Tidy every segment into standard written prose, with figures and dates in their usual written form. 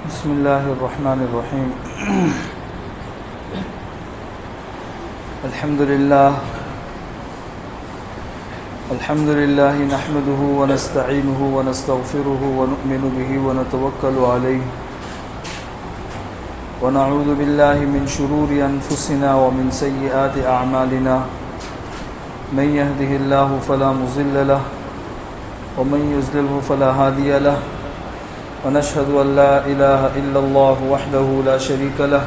بسم الله الرحمن الرحيم. الحمد لله نحمده ونستعينه ونستغفره ونؤمن به ونتوكل عليه ونعوذ بالله من شرور أنفسنا ومن سيئات أعمالنا. من يهده الله فلا مضل له ومن يضلله فلا هادي له. ونشهد أن لا إله إلا الله وحده لا شريك له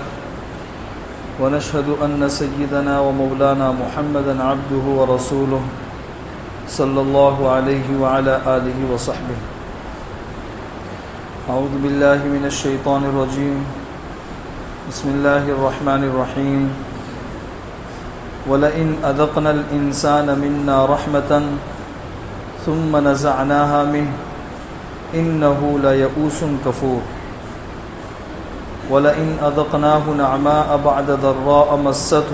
ونشهد أن سيدنا ومولانا محمدا عبده ورسوله صلى الله عليه وعلى آله وصحبه. أعوذ بالله من الشيطان الرجيم. بسم الله الرحمن الرحيم. ولئن أذقنا الإنسان منا رحمة ثم نزعناها منه إنه ليئوس كفور. ولئن أذقناه نعماء بعد ضراء مسته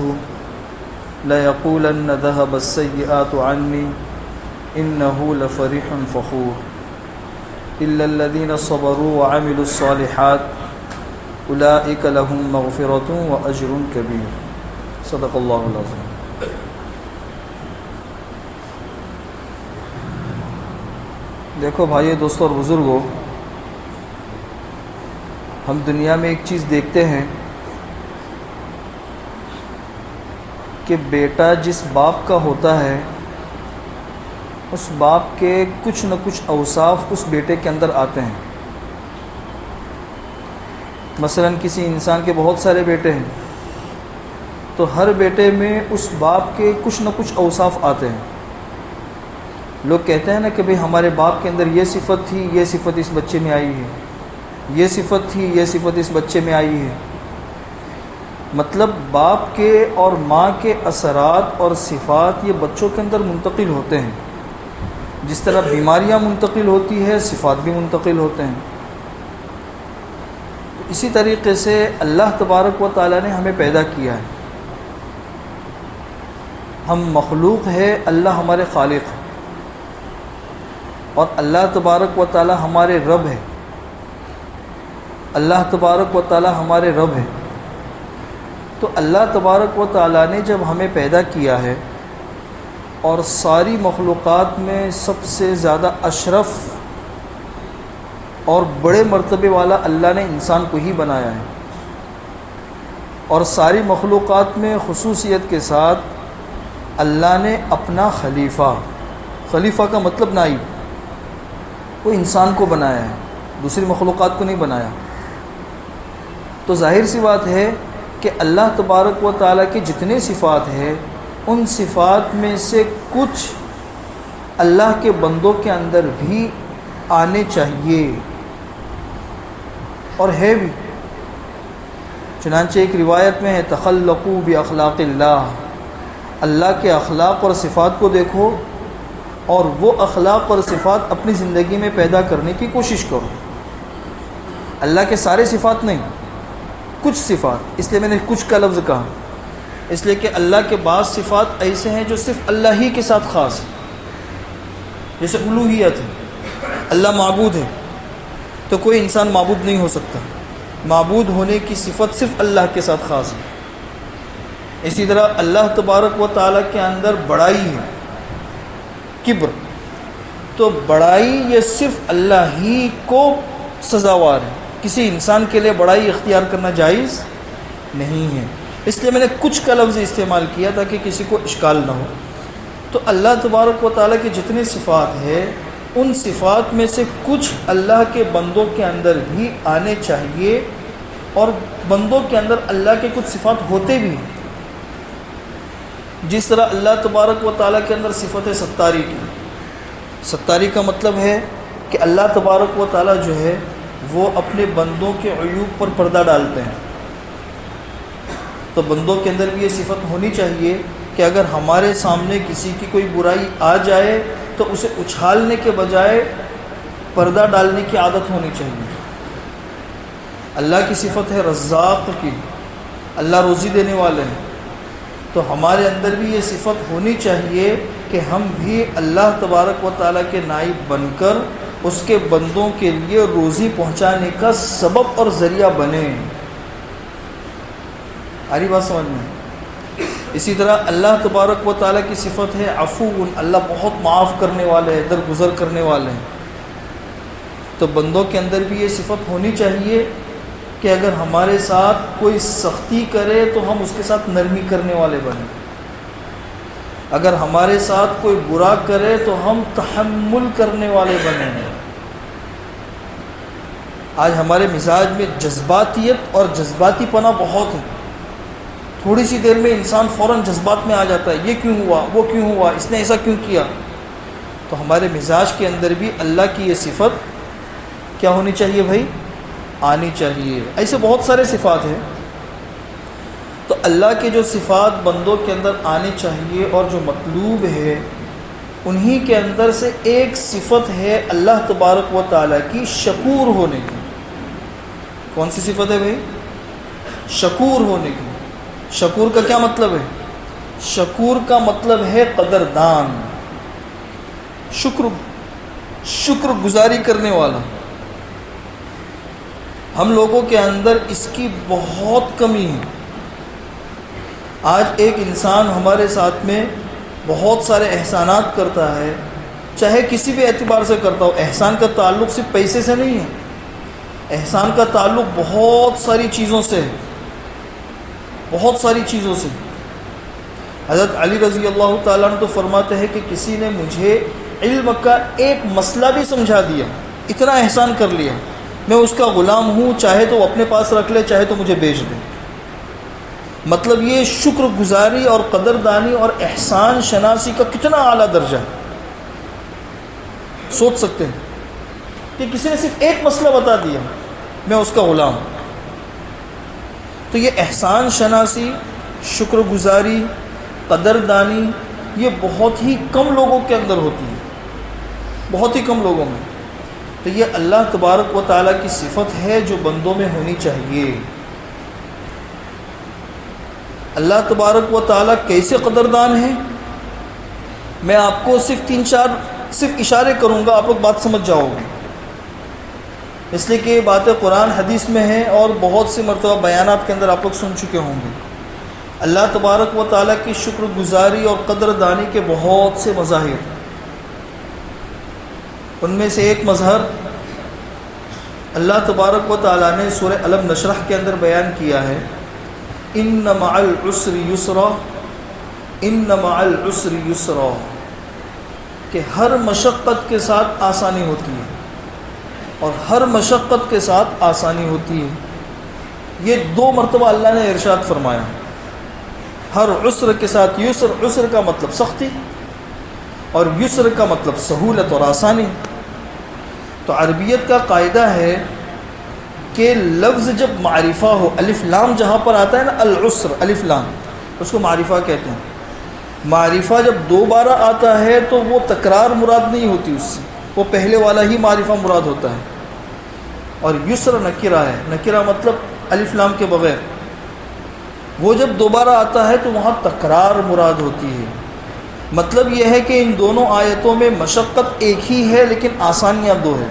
ليقولن ذهب السيئات عني إنه لفرح فخور. إلا الذين صبروا وعملوا الصالحات أولئك لهم مغفرة وأجر كبير. صدق الله العظيم. دیکھو بھائیو، دوستو اور بزرگوں، ہم دنیا میں ایک چیز دیکھتے ہیں کہ بیٹا جس باپ کا ہوتا ہے اس باپ کے کچھ نہ کچھ اوصاف اس بیٹے کے اندر آتے ہیں. مثلا کسی انسان کے بہت سارے بیٹے ہیں تو ہر بیٹے میں اس باپ کے کچھ نہ کچھ اوصاف آتے ہیں. لوگ کہتے ہیں نا کہ بھئی ہمارے باپ کے اندر یہ صفت تھی، یہ صفت اس بچے میں آئی ہے، یہ صفت تھی، یہ صفت اس بچے میں آئی ہے. مطلب باپ کے اور ماں کے اثرات اور صفات یہ بچوں کے اندر منتقل ہوتے ہیں. جس طرح بیماریاں منتقل ہوتی ہے، صفات بھی منتقل ہوتے ہیں. اسی طریقے سے اللہ تبارک و تعالیٰ نے ہمیں پیدا کیا ہے. ہم مخلوق ہے، اللہ ہمارے خالق ہے، اور اللہ تبارک و تعالی ہمارے رب ہے. اللہ تبارک و تعالی ہمارے رب ہے. تو اللہ تبارک و تعالی نے جب ہمیں پیدا کیا ہے اور ساری مخلوقات میں سب سے زیادہ اشرف اور بڑے مرتبے والا اللہ نے انسان کو ہی بنایا ہے، اور ساری مخلوقات میں خصوصیت کے ساتھ اللہ نے اپنا خلیفہ کا مطلب نائب، وہ انسان کو بنایا ہے، دوسری مخلوقات کو نہیں بنایا. تو ظاہر سی بات ہے کہ اللہ تبارک و تعالیٰ کی جتنے صفات ہیں ان صفات میں سے کچھ اللہ کے بندوں کے اندر بھی آنے چاہیے، اور ہے بھی. چنانچہ ایک روایت میں ہے تخلقوا باخلاق اللہ، اللہ کے اخلاق اور صفات کو دیکھو اور وہ اخلاق اور صفات اپنی زندگی میں پیدا کرنے کی کوشش کرو. اللہ کے سارے صفات نہیں، کچھ صفات. اس لیے میں نے کچھ کا لفظ کہا، اس لیے کہ اللہ کے بعض صفات ایسے ہیں جو صرف اللہ ہی کے ساتھ خاص ہیں. جیسے الوہیت ہے، اللہ معبود ہے تو کوئی انسان معبود نہیں ہو سکتا. معبود ہونے کی صفت صرف اللہ کے ساتھ خاص ہے. اسی طرح اللہ تبارک و تعالیٰ کے اندر بڑائی ہے، کبر، تو بڑائی یہ صرف اللہ ہی کو سزاوار ہے. کسی انسان کے لیے بڑائی اختیار کرنا جائز نہیں ہے. اس لیے میں نے کچھ کا لفظ استعمال کیا تاکہ کسی کو اشکال نہ ہو. تو اللہ تبارک و تعالیٰ کی جتنے صفات ہیں ان صفات میں سے کچھ اللہ کے بندوں کے اندر بھی آنے چاہیے، اور بندوں کے اندر اللہ کے کچھ صفات ہوتے بھی ہیں. جس طرح اللہ تبارک و تعالیٰ کے اندر صفت ستاری کی. ستاری کا مطلب ہے کہ اللہ تبارک و تعالیٰ جو ہے وہ اپنے بندوں کے عیوب پر پردہ ڈالتے ہیں. تو بندوں کے اندر بھی یہ صفت ہونی چاہیے کہ اگر ہمارے سامنے کسی کی کوئی برائی آ جائے تو اسے اچھالنے کے بجائے پردہ ڈالنے کی عادت ہونی چاہیے. اللہ کی صفت ہے رزاق کی، اللہ روزی دینے والے ہیں. تو ہمارے اندر بھی یہ صفت ہونی چاہیے کہ ہم بھی اللہ تبارک و تعالیٰ کے نائب بن کر اس کے بندوں کے لیے روزی پہنچانے کا سبب اور ذریعہ بنے۔ آ رہی بات سمجھ میں؟ اسی طرح اللہ تبارک و تعالیٰ کی صفت ہے عفو، اللہ بہت معاف کرنے والے ہیں، درگزر کرنے والے ہیں۔ تو بندوں کے اندر بھی یہ صفت ہونی چاہیے کہ اگر ہمارے ساتھ کوئی سختی کرے تو ہم اس کے ساتھ نرمی کرنے والے بنیں، اگر ہمارے ساتھ کوئی برا کرے تو ہم تحمل کرنے والے بنیں۔ آج ہمارے مزاج میں جذباتیت اور جذباتی پنا بہت ہے، تھوڑی سی دیر میں انسان فوراً جذبات میں آ جاتا ہے، یہ کیوں ہوا، وہ کیوں ہوا، اس نے ایسا کیوں کیا۔ تو ہمارے مزاج کے اندر بھی اللہ کی یہ صفت کیا ہونی چاہیے بھائی؟ آنی چاہیے۔ ایسے بہت سارے صفات ہیں، تو اللہ کے جو صفات بندوں کے اندر آنی چاہیے اور جو مطلوب ہے انہی کے اندر سے ایک صفت ہے اللہ تبارک و تعالیٰ کی شکور ہونے کی۔ کون سی صفت ہے بھائی؟ شکور ہونے کی۔ شکور کا کیا مطلب ہے؟ شکور کا مطلب ہے قدردان، شکر گزاری کرنے والا۔ ہم لوگوں کے اندر اس کی بہت کمی ہے۔ آج ایک انسان ہمارے ساتھ میں بہت سارے احسانات کرتا ہے، چاہے کسی بھی اعتبار سے کرتا ہو۔ احسان کا تعلق صرف پیسے سے نہیں ہے، احسان کا تعلق بہت ساری چیزوں سے ہے، بہت ساری چیزوں سے۔ حضرت علی رضی اللہ تعالیٰ عنہ تو فرماتے ہیں کہ کسی نے مجھے علم کا ایک مسئلہ بھی سمجھا دیا، اتنا احسان کر لیا، میں اس کا غلام ہوں، چاہے تو وہ اپنے پاس رکھ لے، چاہے تو مجھے بیچ دے۔ مطلب یہ شکر گزاری اور قدردانی اور احسان شناسی کا کتنا اعلیٰ درجہ ہے۔ سوچ سکتے ہیں کہ کسی نے صرف ایک مسئلہ بتا دیا، میں اس کا غلام ہوں۔ تو یہ احسان شناسی، شکر گزاری، قدردانی، یہ بہت ہی کم لوگوں کے اندر ہوتی ہے، بہت ہی کم لوگوں میں۔ تو یہ اللہ تبارک و تعالیٰ کی صفت ہے جو بندوں میں ہونی چاہیے۔ اللہ تبارک و تعالیٰ کیسے قدردان ہے؟ میں آپ کو صرف اشارے کروں گا، آپ لوگ بات سمجھ جاؤ گے، اس لیے کہ یہ باتیں قرآن حدیث میں ہیں اور بہت سی مرتبہ بیانات کے اندر آپ لوگ سن چکے ہوں گے۔ اللہ تبارک و تعالیٰ کی شکر گزاری اور قدردانی کے بہت سے مظاہر، ان میں سے ایک مظہر اللہ تبارک و تعالیٰ نے سورہ الم نشرح کے اندر بیان کیا ہے، ان مع العسر یسرا، ان مع العسر یسرا، کہ ہر مشقت کے ساتھ آسانی ہوتی ہے، اور ہر مشقت کے ساتھ آسانی ہوتی ہے۔ یہ دو مرتبہ اللہ نے ارشاد فرمایا، ہر عسر کے ساتھ یسر۔ عسر کا مطلب سختی اور یسر کا مطلب سہولت اور آسانی۔ تو عربیت کا قاعدہ ہے کہ لفظ جب معرفہ ہو، الف لام جہاں پر آتا ہے نا، العسر الف لام، اس کو معرفہ کہتے ہیں۔ معرفہ جب دوبارہ آتا ہے تو وہ تکرار مراد نہیں ہوتی اس سے، وہ پہلے والا ہی معرفہ مراد ہوتا ہے۔ اور یسر نکرہ ہے، نکرہ مطلب الف لام کے بغیر، وہ جب دوبارہ آتا ہے تو وہاں تکرار مراد ہوتی ہے۔ مطلب یہ ہے کہ ان دونوں آیتوں میں مشقت ایک ہی ہے لیکن آسانیاں دو ہیں۔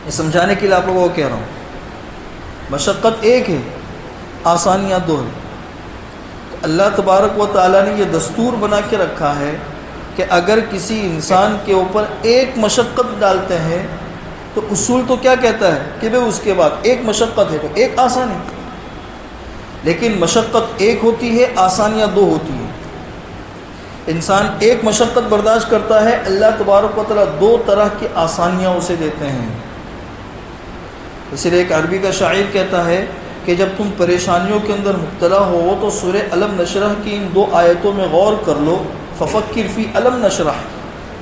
یہ سمجھانے کے لیے آپ لوگوں کو کہہ رہا ہوں، مشقت ایک ہے، آسانیاں دو ہیں۔ تو اللہ تبارک و تعالیٰ نے یہ دستور بنا کے رکھا ہے کہ اگر کسی انسان کے اوپر ایک مشقت ڈالتے ہیں تو اصول تو کیا کہتا ہے کہ بھئی اس کے بعد ایک مشقت ہے تو ایک آسانی، لیکن مشقت ایک ہوتی ہے، آسانیاں دو ہوتی ہیں۔ انسان ایک مشقت برداشت کرتا ہے، اللہ تبارک و تعالیٰ دو طرح کی آسانیاں اسے دیتے ہیں۔ اسی لیے ایک عربی کا شاعر کہتا ہے کہ جب تم پریشانیوں کے اندر مبتلا ہو تو سورہ الم نشرح کی ان دو آیتوں میں غور کر لو، ففکر فی الم نشرح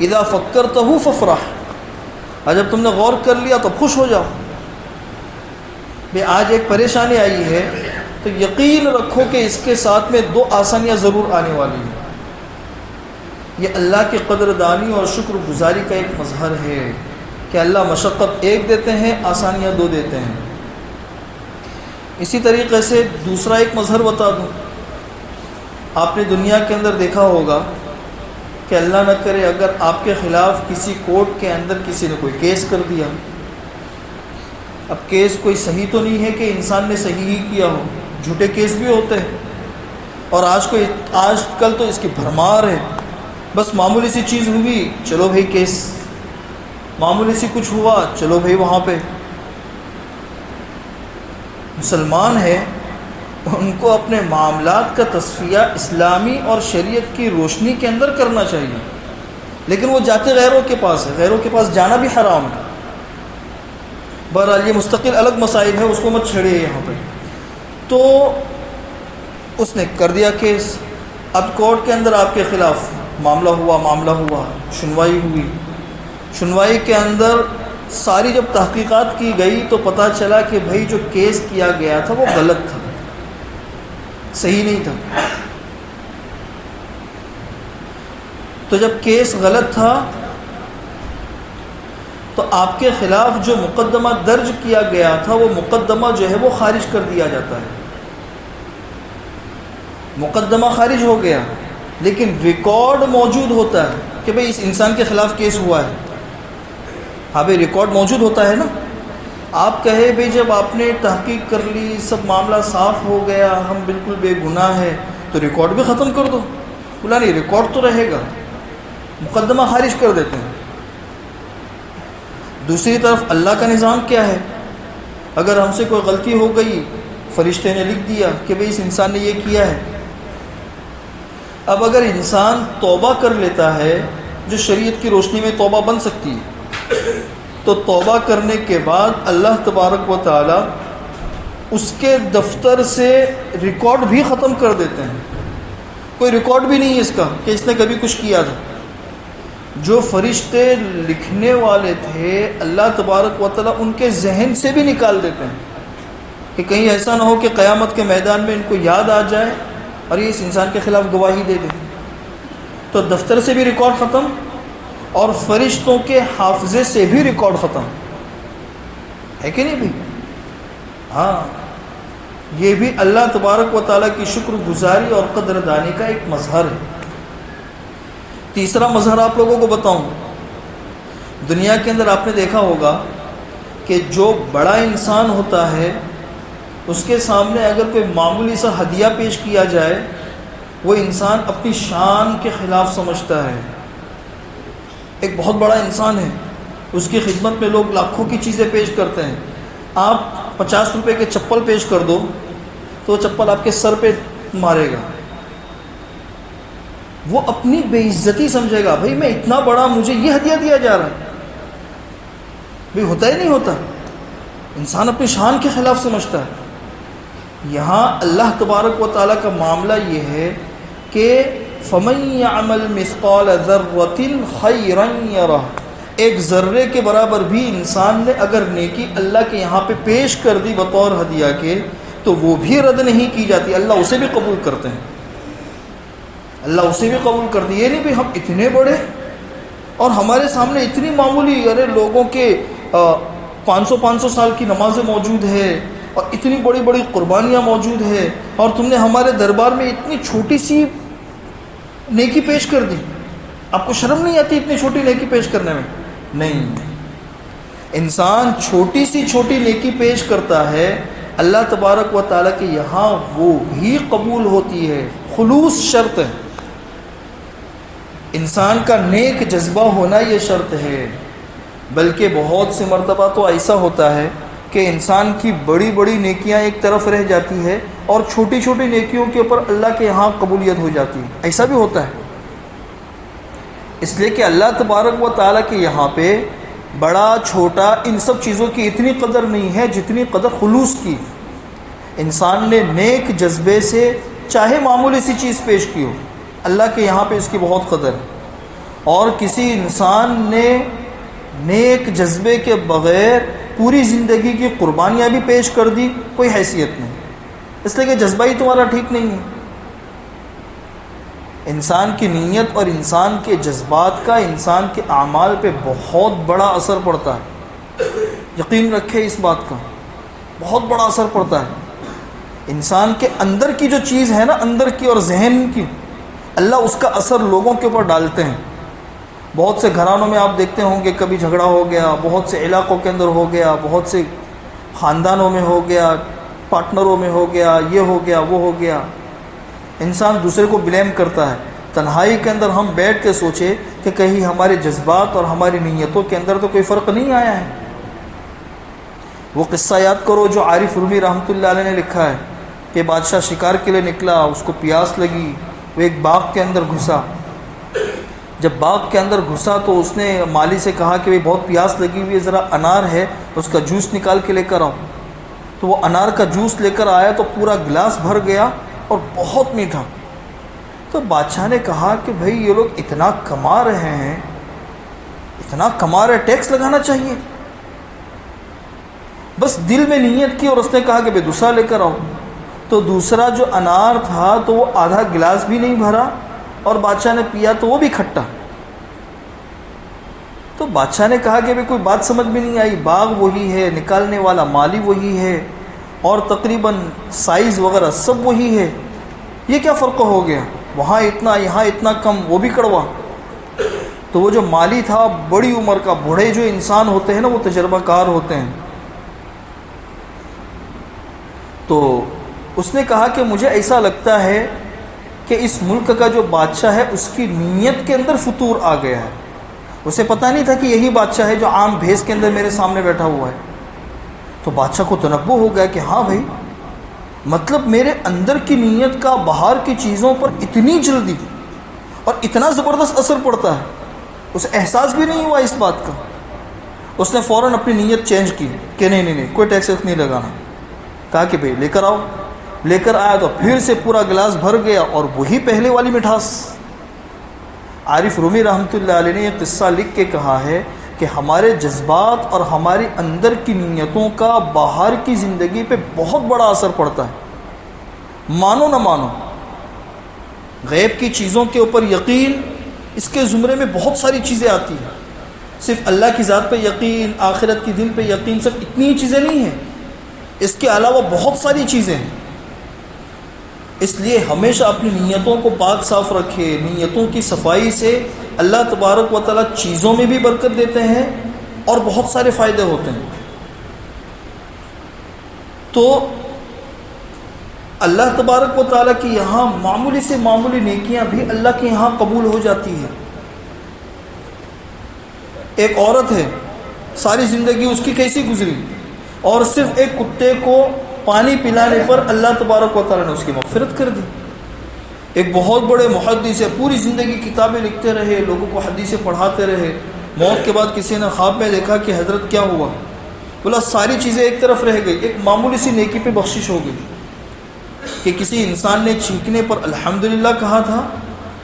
اذا فکرتہ فافرح، اور جب تم نے غور کر لیا تو خوش ہو جاؤ۔ بھئی آج ایک پریشانی آئی ہے تو یقین رکھو کہ اس کے ساتھ میں دو آسانیاں ضرور آنے والی ہیں۔ یہ اللہ کی قدردانی اور شکر گزاری کا ایک مظہر ہے کہ اللہ مشقت ایک دیتے ہیں، آسانیاں دو دیتے ہیں۔ اسی طریقے سے دوسرا ایک مظہر بتا دوں، آپ نے دنیا کے اندر دیکھا ہوگا کہ اللہ نہ کرے اگر آپ کے خلاف کسی کورٹ کے اندر کسی نے کوئی کیس کر دیا، اب کیس کوئی صحیح تو نہیں ہے کہ انسان نے صحیح ہی کیا ہو، جھوٹے کیس بھی ہوتے ہیں، اور آج کل تو اس کی بھرمار ہے، بس معمولی سی چیز ہوئی چلو بھائی کیس، معمولی سی کچھ ہوا چلو بھائی وہاں پہ۔ مسلمان ہے ان کو اپنے معاملات کا تصفیہ اسلامی اور شریعت کی روشنی کے اندر کرنا چاہیے، لیکن وہ جاتے غیروں کے پاس ہے، غیروں کے پاس جانا بھی حرام ہے۔ بہرحال یہ مستقل الگ مسائل ہے، اس کو مت چھیڑیے یہاں پہ۔ تو اس نے کر دیا کیس، اب کورٹ کے اندر آپ کے خلاف معاملہ ہوا، سنوائی ہوئی، سنوائی کے اندر ساری جب تحقیقات کی گئی تو پتہ چلا کہ بھائی جو کیس کیا گیا تھا وہ غلط تھا، صحیح نہیں تھا۔ تو جب کیس غلط تھا تو آپ کے خلاف جو مقدمہ درج کیا گیا تھا وہ مقدمہ جو ہے وہ خارج کر دیا جاتا ہے، مقدمہ خارج ہو گیا، لیکن ریکارڈ موجود ہوتا ہے کہ بھئی اس انسان کے خلاف کیس ہوا ہے۔ ہاں بھئی ریکارڈ موجود ہوتا ہے نا۔ آپ کہے بھئی جب آپ نے تحقیق کر لی، سب معاملہ صاف ہو گیا، ہم بالکل بے گناہ ہیں، تو ریکارڈ بھی ختم کر دو۔ بولا نہیں، ریکارڈ تو رہے گا، مقدمہ خارج کر دیتے ہیں۔ دوسری طرف اللہ کا نظام کیا ہے؟ اگر ہم سے کوئی غلطی ہو گئی، فرشتے نے لکھ دیا کہ بھئی اس انسان نے یہ کیا ہے۔ اب اگر انسان توبہ کر لیتا ہے، جو شریعت کی روشنی میں توبہ بن سکتی ہے، تو توبہ کرنے کے بعد اللہ تبارک و تعالی اس کے دفتر سے ریکارڈ بھی ختم کر دیتے ہیں، کوئی ریکارڈ بھی نہیں ہے اس کا کہ اس نے کبھی کچھ کیا تھا۔ جو فرشتے لکھنے والے تھے اللہ تبارک و تعالی ان کے ذہن سے بھی نکال دیتے ہیں کہ کہیں ایسا نہ ہو کہ قیامت کے میدان میں ان کو یاد آ جائے اور یہ اس انسان کے خلاف گواہی دے دے۔ تو دفتر سے بھی ریکارڈ ختم اور فرشتوں کے حافظے سے بھی ریکارڈ ختم ہے کہ نہیں بھی؟ ہاں، یہ بھی اللہ تبارک و تعالیٰ کی شکر گزاری اور قدردانی کا ایک مظہر ہے۔ تیسرا مظہر آپ لوگوں کو بتاؤں، دنیا کے اندر آپ نے دیکھا ہوگا کہ جو بڑا انسان ہوتا ہے اس کے سامنے اگر کوئی معمولی سا ہدیہ پیش کیا جائے، وہ انسان اپنی شان کے خلاف سمجھتا ہے۔ ایک بہت بڑا انسان ہے، اس کی خدمت میں لوگ لاکھوں کی چیزیں پیش کرتے ہیں، آپ 50 روپے کے چپل پیش کر دو تو وہ چپل آپ کے سر پہ مارے گا، وہ اپنی بے عزتی سمجھے گا، بھائی میں اتنا بڑا، مجھے یہ ہدیہ دیا جا رہا ہے۔ بھائی ہوتا ہی نہیں ہوتا، انسان اپنی شان کے خلاف سمجھتا ہے۔ یہاں اللہ تبارک و تعالیٰ کا معاملہ یہ ہے کہ فَمَن يَعْمَلْ مِثْقَالَ ذَرَّةٍ خَيْرًا يَرَهُ، ایک ذرے کے برابر بھی انسان نے اگر نیکی اللہ کے یہاں پہ پیش کر دی بطور ہدیہ کے تو وہ بھی رد نہیں کی جاتی، اللہ اسے بھی قبول کرتے ہیں، اللہ اسے بھی قبول کرتے ہیں۔ یہ نہیں بھی ہم اتنے بڑے اور ہمارے سامنے اتنی معمولی، ارے لوگوں کے 500 سال کی نمازیں موجود ہے اور اتنی بڑی بڑی قربانیاں موجود ہے، اور تم نے ہمارے دربار میں اتنی چھوٹی سی نیکی پیش کر دی، آپ کو شرم نہیں آتی اتنی چھوٹی نیکی پیش کرنے میں؟ نہیں، انسان چھوٹی سی چھوٹی نیکی پیش کرتا ہے، اللہ تبارک و تعالیٰ کے یہاں وہ بھی قبول ہوتی ہے، خلوص شرط ہے، انسان کا نیک جذبہ ہونا یہ شرط ہے۔ بلکہ بہت سے مرتبہ تو ایسا ہوتا ہے کہ انسان کی بڑی بڑی نیکیاں ایک طرف رہ جاتی ہے اور چھوٹی چھوٹی نیکیوں کے اوپر اللہ کے یہاں قبولیت ہو جاتی ہے، ایسا بھی ہوتا ہے۔ اس لیے کہ اللہ تبارک و تعالیٰ کے یہاں پہ بڑا چھوٹا ان سب چیزوں کی اتنی قدر نہیں ہے جتنی قدر خلوص کی۔ انسان نے نیک جذبے سے چاہے معمولی سی چیز پیش کی ہو، اللہ کے یہاں پہ اس کی بہت قدر ہے، اور کسی انسان نے نیک جذبے کے بغیر پوری زندگی کی قربانیاں بھی پیش کر دی، کوئی حیثیت نہیں، اس لیے کہ جذبہ ہی تمہارا ٹھیک نہیں ہے۔ انسان کی نیت اور انسان کے جذبات کا انسان کے اعمال پہ بہت بڑا اثر پڑتا ہے، یقین رکھے اس بات کا، بہت بڑا اثر پڑتا ہے۔ انسان کے اندر کی جو چیز ہے نا، اندر کی اور ذہن کی، اللہ اس کا اثر لوگوں کے اوپر ڈالتے ہیں۔ بہت سے گھرانوں میں آپ دیکھتے ہوں گے کبھی جھگڑا ہو گیا، بہت سے علاقوں کے اندر ہو گیا، بہت سے خاندانوں میں ہو گیا، پارٹنروں میں ہو گیا، یہ ہو گیا وہ ہو گیا، انسان دوسرے کو بلیم کرتا ہے۔ تنہائی کے اندر ہم بیٹھ کے سوچے کہ کہیں ہمارے جذبات اور ہماری نیتوں کے اندر تو کوئی فرق نہیں آیا ہے۔ وہ قصہ یاد کرو جو عارف رومی رحمۃ اللہ علیہ نے لکھا ہے کہ بادشاہ شکار کے لیے نکلا، اس کو پیاس لگی، وہ ایک باغ کے اندر گھسا۔ جب باغ کے اندر گھسا تو اس نے مالی سے کہا کہ بھئی بہت پیاس لگی ہوئی ہے، ذرا انار ہے اس کا جوس نکال کے لے کر آؤ۔ تو وہ انار کا جوس لے کر آیا تو پورا گلاس بھر گیا اور بہت میٹھا۔ تو بادشاہ نے کہا کہ بھئی یہ لوگ اتنا کما رہے ہیں، اتنا کما رہے، ٹیکس لگانا چاہیے۔ بس دل میں نیت کی اور اس نے کہا کہ بھئی دوسرا لے کر آؤ۔ تو دوسرا جو انار تھا تو وہ آدھا گلاس بھی نہیں بھرا اور بادشاہ نے پیا تو وہ بھی کھٹا۔ تو بادشاہ نے کہا کہ بھئی کوئی بات سمجھ میں نہیں آئی، باغ وہی ہے، نکالنے والا مالی وہی ہے اور تقریباً سائز وغیرہ سب وہی ہے، یہ کیا فرق ہو گیا؟ وہاں اتنا یہاں اتنا کم، وہ بھی کڑوا۔ تو وہ جو مالی تھا بڑی عمر کا، بوڑھے جو انسان ہوتے ہیں نا وہ تجربہ کار ہوتے ہیں، تو اس نے کہا کہ مجھے ایسا لگتا ہے کہ اس ملک کا جو بادشاہ ہے اس کی نیت کے اندر فطور آ گیا ہے۔ اسے پتہ نہیں تھا کہ یہی بادشاہ ہے جو عام بھیس کے اندر میرے سامنے بیٹھا ہوا ہے۔ تو بادشاہ کو تنبؤ ہو گیا کہ ہاں بھائی، مطلب میرے اندر کی نیت کا باہر کی چیزوں پر اتنی جلدی اور اتنا زبردست اثر پڑتا ہے، اسے احساس بھی نہیں ہوا اس بات کا۔ اس نے فوراً اپنی نیت چینج کی کہ نہیں کوئی ٹیکس نہیں لگانا۔ کہا کہ بھئی لے کر آؤ۔ لے کر آیا تو پھر سے پورا گلاس بھر گیا اور وہی پہلے والی مٹھاس۔ عارف رومی رحمۃ اللہ علیہ نے یہ قصہ لکھ کے کہا ہے کہ ہمارے جذبات اور ہماری اندر کی نیتوں کا باہر کی زندگی پہ بہت بڑا اثر پڑتا ہے، مانو نہ مانو۔ غیب کی چیزوں کے اوپر یقین، اس کے زمرے میں بہت ساری چیزیں آتی ہیں۔ صرف اللہ کی ذات پہ یقین، آخرت کی دن پہ یقین، صرف اتنی ہی چیزیں نہیں ہیں، اس کے علاوہ بہت ساری چیزیں ہیں۔ اس لیے ہمیشہ اپنی نیتوں کو پاک صاف رکھے۔ نیتوں کی صفائی سے اللہ تبارک و تعالیٰ چیزوں میں بھی برکت دیتے ہیں اور بہت سارے فائدے ہوتے ہیں۔ تو اللہ تبارک و تعالیٰ کی یہاں معمولی سے معمولی نیکیاں بھی اللہ کے یہاں قبول ہو جاتی ہیں۔ ایک عورت ہے، ساری زندگی اس کی کیسی گزری، اور صرف ایک کتے کو پانی پلانے پر اللہ تبارک و تعالیٰ نے اس کی مغفرت کر دی۔ ایک بہت بڑے محدث ہے، پوری زندگی کتابیں لکھتے رہے، لوگوں کو حدیثیں پڑھاتے رہے، موت کے بعد کسی نے خواب میں دیکھا کہ حضرت کیا ہوا؟ بولا ساری چیزیں ایک طرف رہ گئی، ایک معمولی سی نیکی پہ بخشش ہو گئی کہ کسی انسان نے چیخنے پر الحمدللہ کہا تھا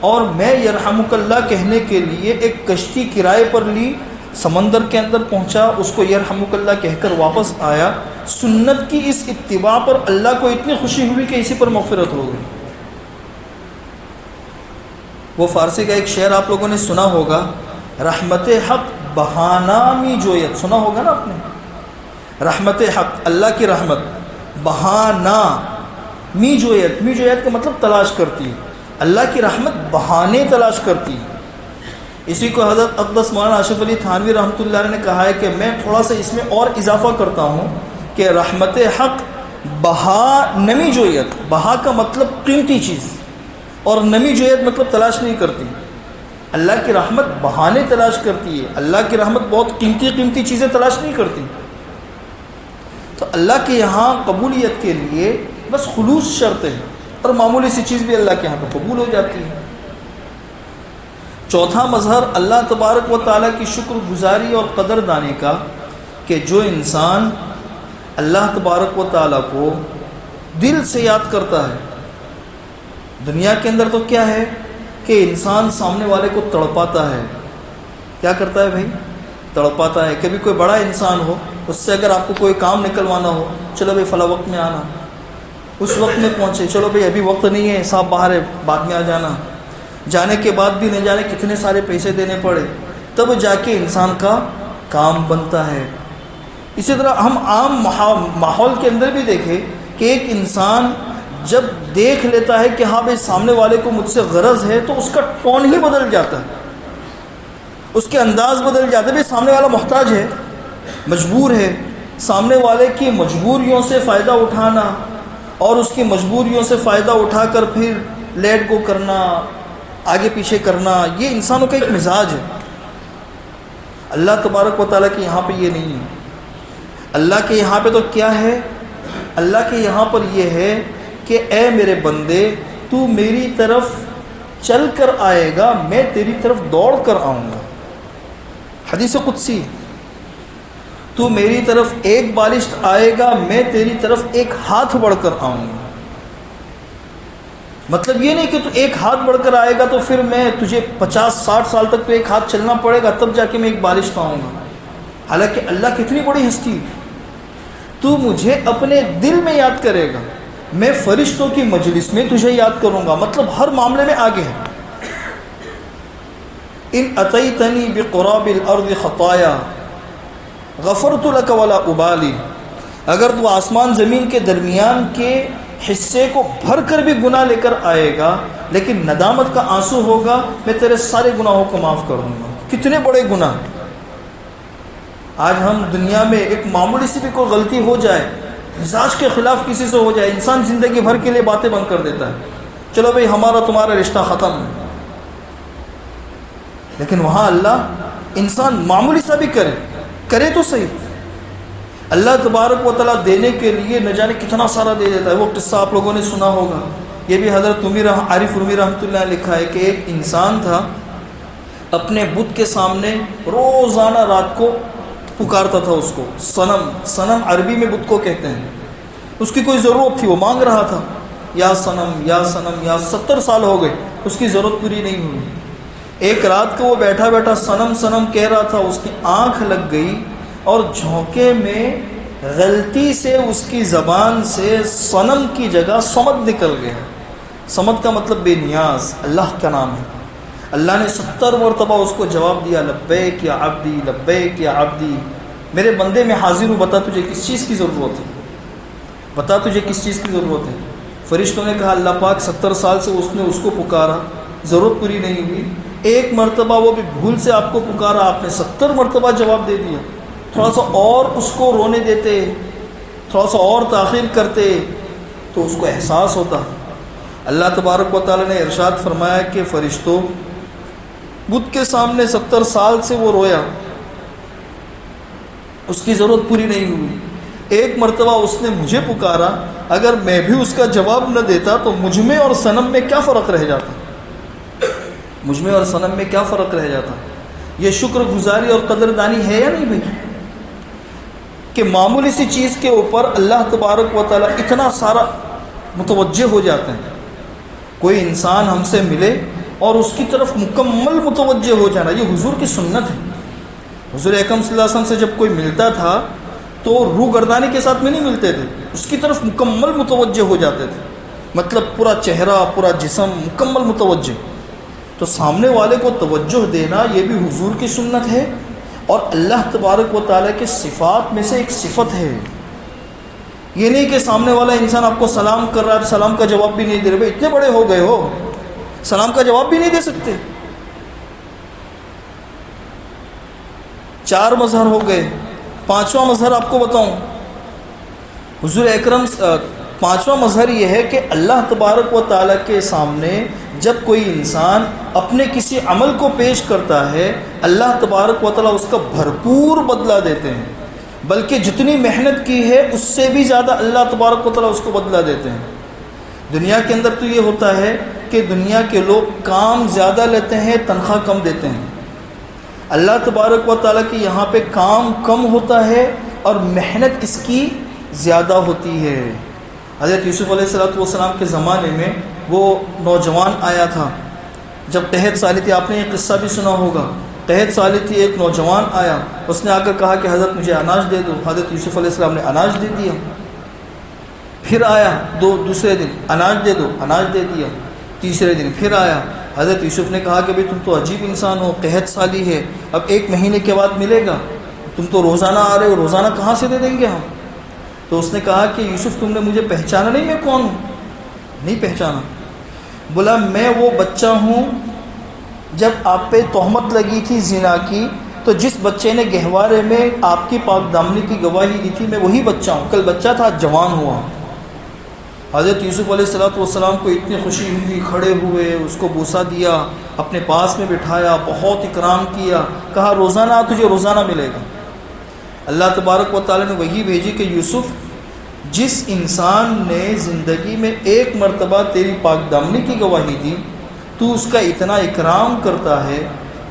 اور میں یرحمک اللہ کہنے کے لیے ایک کشتی کرائے پر لی، سمندر کے اندر پہنچا، اس کو یرحمک اللہ کہہ کر واپس آیا۔ سنت کی اس اتباع پر اللہ کو اتنی خوشی ہوئی کہ اسی پر مغفرت ہو گئی۔ وہ فارسی کا ایک شعر آپ لوگوں نے سنا ہوگا، رحمت حق بہانہ می جویت، سنا ہوگا نا آپ نے؟ رحمت حق، اللہ کی رحمت، بہانہ می جویت، می جویت کا مطلب تلاش کرتی ہے، اللہ کی رحمت بہانے تلاش کرتی ہے۔ اسی کو حضرت اقدس مولانا اشرف علی تھانوی رحمۃ اللہ علیہ نے کہا ہے کہ میں تھوڑا سا اس میں اور اضافہ کرتا ہوں کہ رحمت حق بہا نمی جویت، بہا کا مطلب قیمتی چیز اور نمی جویت مطلب تلاش نہیں کرتی۔ اللہ کی رحمت بہانے تلاش کرتی ہے، اللہ کی رحمت بہت قیمتی چیزیں تلاش نہیں کرتی۔ تو اللہ کے یہاں قبولیت کے لیے بس خلوص شرط ہے، اور معمولی سی چیز بھی اللہ کے یہاں پہ قبول ہو جاتی ہے۔ چوتھا مظہر اللہ تبارک و تعالیٰ کی شکر گزاری اور قدر دانی کا کہ جو انسان اللہ تبارک و تعالیٰ کو دل سے یاد کرتا ہے۔ دنیا کے اندر تو کیا ہے کہ انسان سامنے والے کو تڑپاتا ہے، کیا کرتا ہے بھائی؟ تڑپاتا ہے۔ کبھی کوئی بڑا انسان ہو، اس سے اگر آپ کو کوئی کام نکلوانا ہو، چلو بھائی فلاں وقت میں آنا، اس وقت میں پہنچے، چلو بھائی ابھی وقت نہیں ہے، صاحب باہر ہے، بعد میں آ جانا۔ جانے کے بعد بھی نہ جانے کتنے سارے پیسے دینے پڑے، تب جا کے انسان کا کام بنتا ہے۔ اسی طرح ہم عام ماحول کے اندر بھی دیکھیں کہ ایک انسان جب دیکھ لیتا ہے کہ ہاں بھائی سامنے والے کو مجھ سے غرض ہے تو اس کا ٹون ہی بدل جاتا ہے، اس کے انداز بدل جاتے ہیں۔ بھائی سامنے والا محتاج ہے، مجبور ہے، سامنے والے کی مجبوریوں سے فائدہ اٹھانا اور اس کی مجبوریوں سے فائدہ اٹھا کر پھر لیٹ گو کرنا، آگے پیچھے کرنا، یہ انسانوں کا ایک مزاج ہے۔ اللہ تبارک و تعالیٰ کے یہاں پہ یہ نہیں ہے۔ اللہ کے یہاں پہ تو کیا ہے؟ اللہ کے یہاں پر یہ ہے کہ اے میرے بندے، تو میری طرف چل کر آئے گا، میں تیری طرف دوڑ کر آؤں گا۔ حدیث قدسی، تو میری طرف ایک بالشت آئے گا، میں تیری طرف ایک ہاتھ بڑھ کر آؤں گا۔ مطلب یہ نہیں کہ تو ایک ہاتھ بڑھ کر آئے گا تو پھر میں تجھے 50-60 سال تک تو ایک ہاتھ چلنا پڑے گا تب جا کے میں ایک بالشت آؤں گا۔ حالانکہ اللہ کتنی بڑی ہستی، تو مجھے اپنے دل میں یاد کرے گا، میں فرشتوں کی مجلس میں تجھے یاد کروں گا، مطلب ہر معاملے میں آگے ہے۔ ان اتیتنی بقراب الارض خطایا غفرت لک ولا ابالی، اگر تو آسمان زمین کے درمیان کے حصے کو بھر کر بھی گناہ لے کر آئے گا لیکن ندامت کا آنسو ہوگا، میں تیرے سارے گناہوں کو معاف کر دوں گا۔ کتنے بڑے گناہ! آج ہم دنیا میں ایک معمولی سی بھی کوئی غلطی ہو جائے، مزاج کے خلاف کسی سے ہو جائے، انسان زندگی بھر کے لیے باتیں بند کر دیتا ہے، چلو بھئی ہمارا تمہارا رشتہ ختم ہے۔ لیکن وہاں اللہ انسان معمولی سا بھی کرے تو صحیح، اللہ تبارک و تعالیٰ دینے کے لیے نہ جانے کتنا سارا دے دیتا ہے۔ وہ قصہ آپ لوگوں نے سنا ہوگا، یہ بھی حضرت عارف رومی رحمۃ اللہ نے لکھا ہے کہ ایک انسان تھا، اپنے بت کے سامنے روزانہ رات کو پکارتا تھا اس کو، صنم عربی میں بت کو کہتے ہیں۔ اس کی کوئی ضرورت تھی، وہ مانگ رہا تھا، یا صنم یا صنم، یا 70 سال ہو گئے اس کی ضرورت پوری نہیں ہوئی۔ ایک رات کو وہ بیٹھا بیٹھا صنم صنم کہہ رہا تھا، اس کی آنکھ لگ گئی اور جھونکے میں غلطی سے اس کی زبان سے صنم کی جگہ صمد نکل گیا۔ صمد کا مطلب بے نیاز، اللہ کا نام ہے۔ اللہ نے 70 مرتبہ اس کو جواب دیا، لبیک یا عبدی، لبیک یا عبدی، میرے بندے میں حاضر ہوں، بتا تجھے کس چیز کی ضرورت ہے، بتا تجھے کس چیز کی ضرورت ہے۔ فرشتوں نے کہا اللہ پاک 70 سال سے اس نے اس کو پکارا، ضرورت پوری نہیں ہوئی، ایک مرتبہ وہ بھی بھول سے آپ کو پکارا، آپ نے 70 مرتبہ جواب دے دیا، تھوڑا سا اور اس کو رونے دیتے، تھوڑا سا اور تاخیر کرتے تو اس کو احساس ہوتا۔ اللہ تبارک و تعالیٰ نے ارشاد فرمایا کہ فرشتوں، بت کے سامنے 70 سال سے وہ رویا، اس کی ضرورت پوری نہیں ہوئی، ایک مرتبہ اس نے مجھے پکارا، اگر میں بھی اس کا جواب نہ دیتا تو مجھ میں اور صنم میں کیا فرق رہ جاتا، مجھ میں اور صنم میں کیا فرق رہ جاتا۔ یہ شکر گزاری اور قدردانی ہے یا نہیں بھائی، کہ معمولی سی چیز کے اوپر اللہ تبارک و تعالیٰ اتنا سارا متوجہ ہو جاتے ہیں۔ کوئی انسان ہم سے ملے اور اس کی طرف مکمل متوجہ ہو جانا، یہ حضور کی سنت ہے۔ حضور اکرم صلی اللہ علیہ وسلم سے جب کوئی ملتا تھا تو روح گردانی کے ساتھ میں نہیں ملتے تھے، اس کی طرف مکمل متوجہ ہو جاتے تھے، مطلب پورا چہرہ پورا جسم مکمل متوجہ۔ تو سامنے والے کو توجہ دینا یہ بھی حضور کی سنت ہے اور اللہ تبارک و تعالیٰ کے صفات میں سے ایک صفت ہے۔ یہ نہیں کہ سامنے والا انسان آپ کو سلام کر رہا ہے، آپ سلام کا جواب بھی نہیں دے رہے، بھائی اتنے بڑے ہو گئے ہو، سلام کا جواب بھی نہیں دے سکتے۔ 4 مظہر ہو گئے، 5واں مظہر آپ کو بتاؤں، حضور اکرم 5واں مظہر یہ ہے کہ اللہ تبارک و تعالیٰ کے سامنے جب کوئی انسان اپنے کسی عمل کو پیش کرتا ہے، اللہ تبارک و تعالیٰ اس کا بھرپور بدلہ دیتے ہیں، بلکہ جتنی محنت کی ہے اس سے بھی زیادہ اللہ تبارک و تعالیٰ اس کو بدلہ دیتے ہیں۔ دنیا کے اندر تو یہ ہوتا ہے کہ دنیا کے لوگ کام زیادہ لیتے ہیں، تنخواہ کم دیتے ہیں۔ اللہ تبارک و تعالیٰ کے یہاں پہ کام کم ہوتا ہے اور محنت اس کی زیادہ ہوتی ہے۔ حضرت یوسف علیہ السلام کے زمانے میں وہ نوجوان آیا تھا، جب قحط سالی تھی، آپ نے یہ قصہ بھی سنا ہوگا، قحط سالی تھی، ایک نوجوان آیا، اس نے آ کر کہا کہ حضرت مجھے اناج دے دو، حضرت یوسف علیہ السلام نے اناج دے دیا۔ پھر آیا دوسرے دن، اناج دے دو، اناج دے دیا۔ تیسرے دن پھر آیا، حضرت یوسف نے کہا کہ بھئی تم تو عجیب انسان ہو، قحط سالی ہے، اب 1 مہینے کے بعد ملے گا، تم تو روزانہ آ رہے ہو، روزانہ کہاں سے دے دیں گے ہم؟ تو اس نے کہا کہ یوسف تم نے مجھے پہچانا نہیں میں کون ہوں؟ نہیں پہچانا. بولا میں وہ بچہ ہوں جب آپ پہ تہمت لگی تھی زنا کی تو جس بچے نے گہوارے میں آپ کی پاک دامنی کی گواہی دی تھی میں وہی بچہ ہوں. کل بچہ تھا جوان ہوا. حضرت یوسف علیہ السلام کو اتنی خوشی ہوئی, کھڑے ہوئے, اس کو بوسہ دیا, اپنے پاس میں بٹھایا, بہت اکرام کیا, کہا روزانہ تجھے روزانہ ملے گا. اللہ تبارک و تعالیٰ نے وہی بھیجی کہ یوسف جس انسان نے زندگی میں ایک مرتبہ تیری پاک دامنی کی گواہی دی تو اس کا اتنا اکرام کرتا ہے.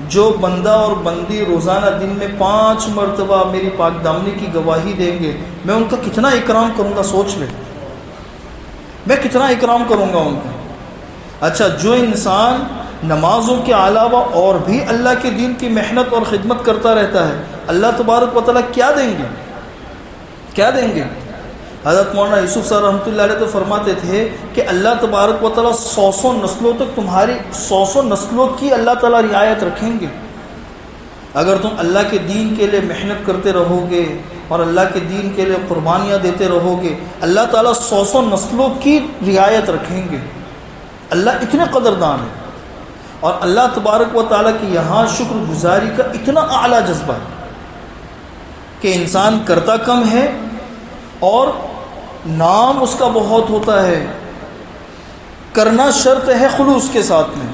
جو بندہ اور بندی روزانہ دن میں 5 مرتبہ میری پاک دامنی کی گواہی دیں گے میں ان کا کتنا اکرام کروں گا, سوچ لے میں کتنا اکرام کروں گا ان کا. اچھا, جو انسان نمازوں کے علاوہ اور بھی اللہ کے دین کی محنت اور خدمت کرتا رہتا ہے, اللہ تبارک و تعالیٰ کیا دیں گے, کیا دیں گے؟ حضرت مولانا یوسف صاحب رحمۃ اللہ علیہ تو فرماتے تھے کہ اللہ تبارک و تعالیٰ 100 نسلوں تک تمہاری 100 نسلوں کی اللہ تعالیٰ رعایت رکھیں گے. اگر تم اللہ کے دین کے لیے محنت کرتے رہو گے اور اللہ کے دین کے لیے قربانیاں دیتے رہو گے, اللہ تعالیٰ 100 نسلوں کی رعایت رکھیں گے. اللہ اتنے قدردان ہے. اور اللہ تبارک و تعالیٰ کی یہاں شکر گزاری کا اتنا اعلیٰ جذبہ ہے کہ انسان کرتا کم ہے اور نام اس کا بہت ہوتا ہے. کرنا شرط ہے خلوص کے ساتھ میں.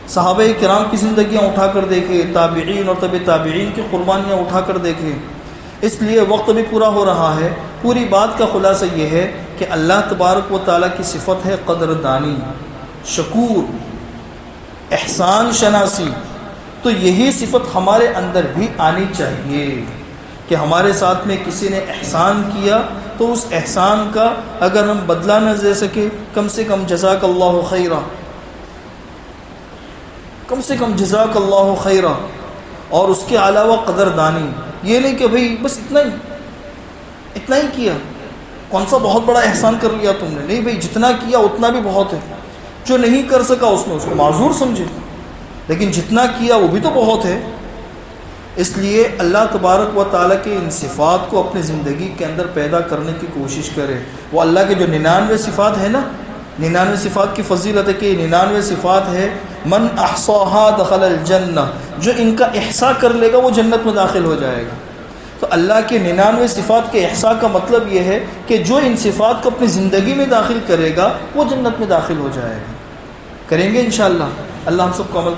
صحابہ کرام کی زندگیاں اٹھا کر دیکھے, تابعین اور تبع تابعین کی قربانیاں اٹھا کر دیکھے. اس لیے وقت بھی پورا ہو رہا ہے. پوری بات کا خلاصہ یہ ہے کہ اللہ تبارک و تعالیٰ کی صفت ہے قدردانی, شکور, احسان شناسی. تو یہی صفت ہمارے اندر بھی آنی چاہیے کہ ہمارے ساتھ میں کسی نے احسان کیا تو اس احسان کا اگر ہم بدلہ نہ دے سکے کم سے کم جزاک اللہ خیرہ, کم سے کم جزاک اللہ خیرہ. اور اس کے علاوہ قدردانی, یہ نہیں کہ بھئی بس اتنا ہی کیا, کون سا بہت بڑا احسان کر لیا تم نے. نہیں بھئی, جتنا کیا اتنا بھی بہت ہے. جو نہیں کر سکا اس میں اس کو معذور سمجھے, لیکن جتنا کیا وہ بھی تو بہت ہے. اس لیے اللہ تبارک و تعالیٰ کے ان صفات کو اپنی زندگی کے اندر پیدا کرنے کی کوشش کرے. وہ اللہ کے جو 99 صفات ہیں نا, 99 صفات کی فضیلت ہے کہ 99 صفات ہے من احصاها دخل الجنہ, جو ان کا احصاء کر لے گا وہ جنت میں داخل ہو جائے گا. تو اللہ کے 99 صفات کے احصاء کا مطلب یہ ہے کہ جو ان صفات کو اپنی زندگی میں داخل کرے گا وہ جنت میں داخل ہو جائے گا. کریں گے انشاءاللہ. اللہ ہم سب کو عمل